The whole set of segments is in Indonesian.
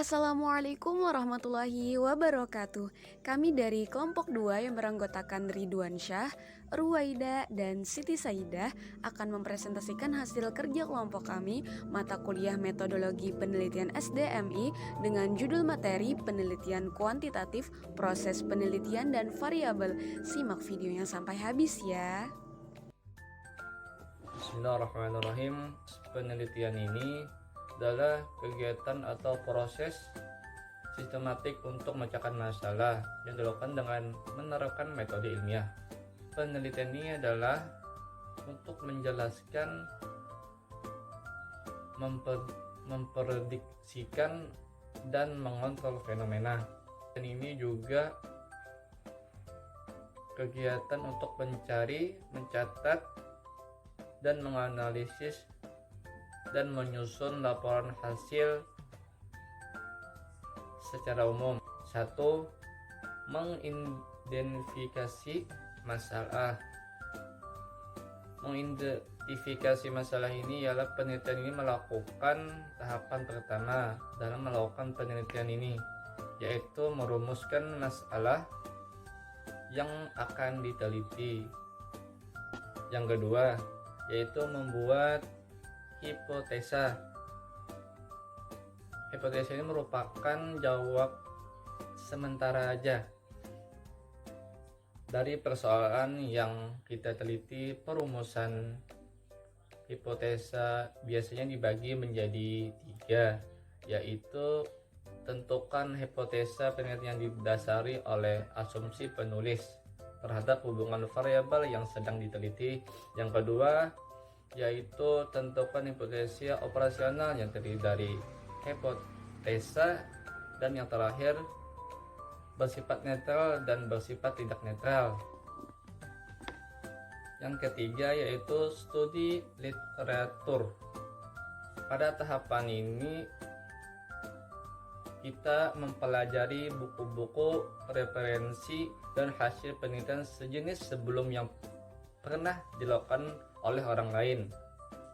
Assalamualaikum warahmatullahi wabarakatuh. Kami dari kelompok 2 yang beranggotakan Ridwan Syah, Ruwaida, dan Siti Saidah akan mempresentasikan hasil kerja kelompok kami mata kuliah metodologi penelitian SDMI dengan judul materi penelitian kuantitatif, proses penelitian, dan variabel. Simak videonya sampai habis ya. Bismillahirrahmanirrahim. Penelitian ini adalah kegiatan atau proses sistematik untuk memecahkan masalah yang dilakukan dengan menerapkan metode ilmiah. Penelitian ini adalah untuk menjelaskan, memprediksikan, dan mengontrol fenomena. Dan ini juga kegiatan untuk mencari, mencatat, dan menganalisis dan menyusun laporan hasil secara umum. 1. Mengidentifikasi masalah. Mengidentifikasi masalah ini ialah penelitian ini melakukan tahapan pertama dalam melakukan penelitian ini, yaitu merumuskan masalah yang akan diteliti. Yang kedua, yaitu membuat hipotesa. Hipotesa ini merupakan jawab sementara aja dari persoalan yang kita teliti. Perumusan hipotesa biasanya dibagi menjadi 3, yaitu tentukan hipotesa penelitian yang didasari oleh asumsi penulis terhadap hubungan variabel yang sedang diteliti. Yang kedua, yaitu tentukan hipotesa operasional yang terdiri dari hipotesa, dan yang terakhir bersifat netral dan bersifat tidak netral. Yang ketiga yaitu studi literatur. Pada tahapan ini kita mempelajari buku-buku referensi dan hasil penelitian sejenis sebelum yang pernah dilakukan oleh orang lain.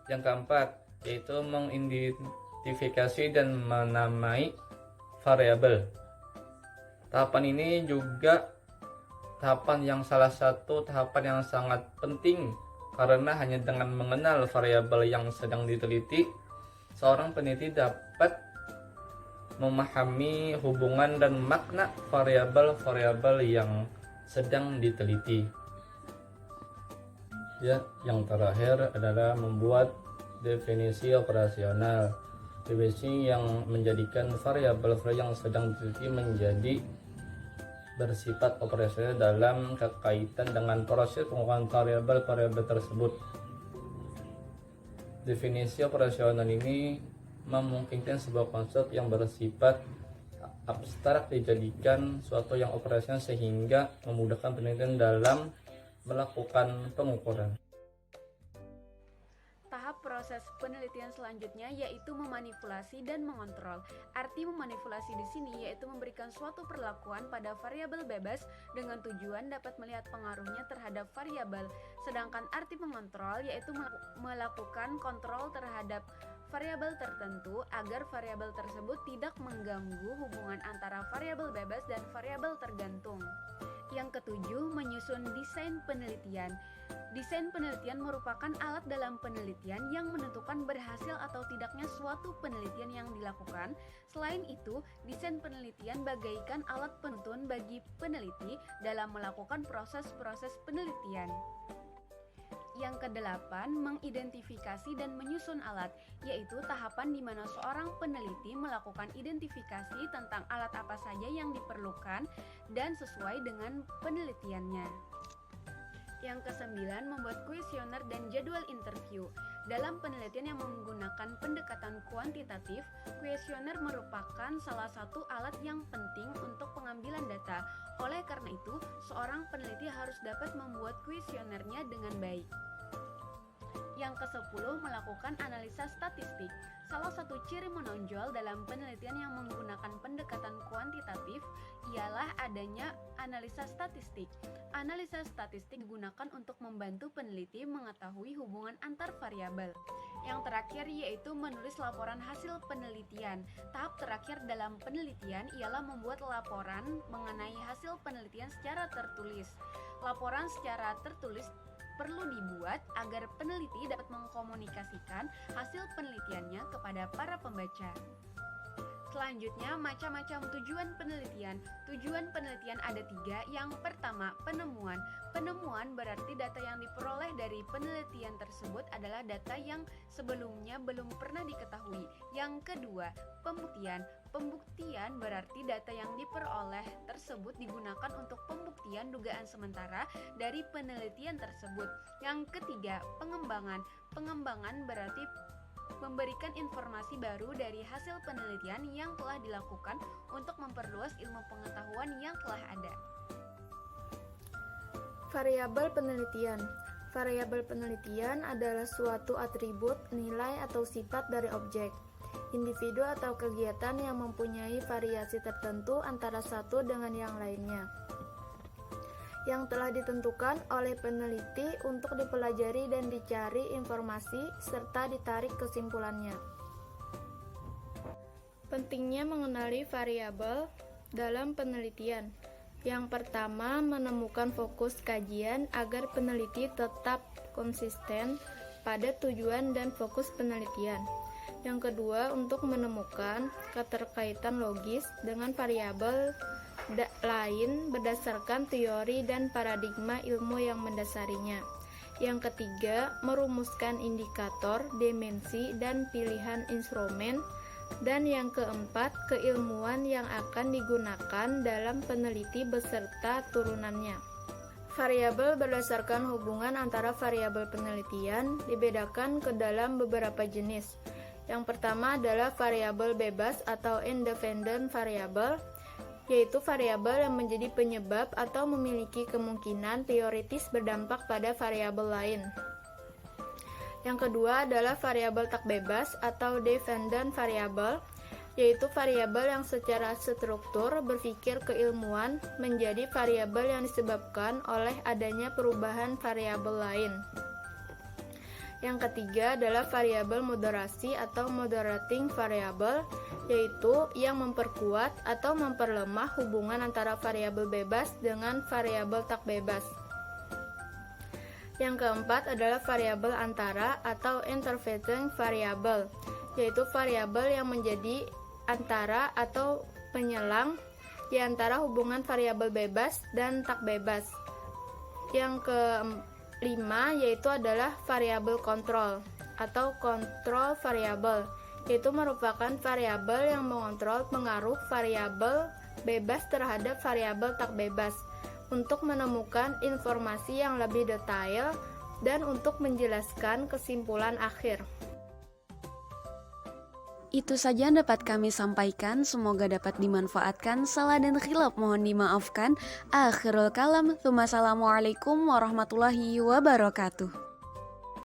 Yang keempat yaitu mengidentifikasi dan menamai variabel. Tahapan ini juga salah satu tahapan yang sangat penting, karena hanya dengan mengenal variabel yang sedang diteliti, seorang peneliti dapat memahami hubungan dan makna variabel-variabel yang sedang diteliti. Yang terakhir adalah membuat definisi operasional. Definisi yang menjadikan variabel yang sedang diteliti menjadi bersifat operasional dalam kaitan dengan proses pengukuran variabel-variabel tersebut. Definisi operasional ini memungkinkan sebuah konsep yang bersifat abstrak dijadikan suatu yang operasional sehingga memudahkan penelitian dalam melakukan pengukuran. Tahap proses penelitian selanjutnya yaitu memanipulasi dan mengontrol. Arti memanipulasi di sini yaitu memberikan suatu perlakuan pada variabel bebas dengan tujuan dapat melihat pengaruhnya terhadap variabel. Sedangkan arti mengontrol yaitu melakukan kontrol terhadap variabel tertentu agar variabel tersebut tidak mengganggu hubungan antara variabel bebas dan variabel tergantung. Yang ketujuh, menyusun desain penelitian. Desain penelitian merupakan alat dalam penelitian yang menentukan berhasil atau tidaknya suatu penelitian yang dilakukan. Selain itu, desain penelitian bagaikan alat penuntun bagi peneliti dalam melakukan proses-proses penelitian. Yang kedelapan, mengidentifikasi dan menyusun alat, yaitu tahapan di mana seorang peneliti melakukan identifikasi tentang alat apa saja yang diperlukan dan sesuai dengan penelitiannya. Yang kesembilan, membuat kuesioner dan jadwal interview. Dalam penelitian yang menggunakan pendekatan kuantitatif, kuesioner merupakan salah satu alat yang penting untuk pengambilan data. Oleh karena itu, seorang peneliti harus dapat membuat kuesionernya dengan baik. Yang ke-10, melakukan analisa statistik. Salah satu ciri menonjol dalam penelitian yang menggunakan pendekatan kuantitatif ialah adanya analisa statistik. Analisa statistik digunakan untuk membantu peneliti mengetahui hubungan antar variabel. Yang terakhir yaitu menulis laporan hasil penelitian. Tahap terakhir dalam penelitian ialah membuat laporan mengenai hasil penelitian secara tertulis. Laporan secara tertulis perlu dibuat agar peneliti dapat mengkomunikasikan hasil penelitiannya kepada para pembaca. Selanjutnya, macam-macam tujuan penelitian. Tujuan penelitian ada 3. Yang pertama, penemuan. Penemuan berarti data yang diperoleh dari penelitian tersebut adalah data yang sebelumnya belum pernah diketahui. Yang kedua, pembuktian. Pembuktian berarti data yang diperoleh tersebut digunakan untuk pembuktian dugaan sementara dari penelitian tersebut. Yang ketiga, pengembangan. Pengembangan berarti memberikan informasi baru dari hasil penelitian yang telah dilakukan untuk memperluas ilmu pengetahuan yang telah ada. Variabel penelitian. Variabel penelitian adalah suatu atribut, nilai atau sifat dari objek, individu atau kegiatan yang mempunyai variasi tertentu antara satu dengan yang lainnya, yang telah ditentukan oleh peneliti untuk dipelajari dan dicari informasi serta ditarik kesimpulannya. Pentingnya mengenali variabel dalam penelitian. Yang pertama, menemukan fokus kajian agar peneliti tetap konsisten pada tujuan dan fokus penelitian. Yang kedua, untuk menemukan keterkaitan logis dengan variabel lain berdasarkan teori dan paradigma ilmu yang mendasarinya. Yang ketiga, merumuskan indikator, dimensi, dan pilihan instrumen. Dan yang keempat, keilmuan yang akan digunakan dalam peneliti beserta turunannya. Variabel berdasarkan hubungan antara variabel penelitian dibedakan ke dalam beberapa jenis. Yang pertama adalah variabel bebas atau independent variable, yaitu variabel yang menjadi penyebab atau memiliki kemungkinan teoritis berdampak pada variabel lain. Yang kedua adalah variabel tak bebas atau dependent variable, yaitu variabel yang secara struktur berpikir keilmuan menjadi variabel yang disebabkan oleh adanya perubahan variabel lain. Yang ketiga adalah variabel moderasi atau moderating variable, yaitu yang memperkuat atau memperlemah hubungan antara variabel bebas dengan variabel tak bebas. Yang keempat adalah variabel antara atau intervening variable, yaitu variabel yang menjadi antara atau penyelang di antara hubungan variabel bebas dan tak bebas. Yang kelima yaitu adalah variabel kontrol atau control variable, yaitu merupakan variabel yang mengontrol pengaruh variabel bebas terhadap variabel tak bebas untuk menemukan informasi yang lebih detail dan untuk menjelaskan kesimpulan akhir. Itu saja yang dapat kami sampaikan, semoga dapat dimanfaatkan. Salah dan khilaf mohon dimaafkan. Akhirul kalam, Assalamualaikum warahmatullahi wabarakatuh.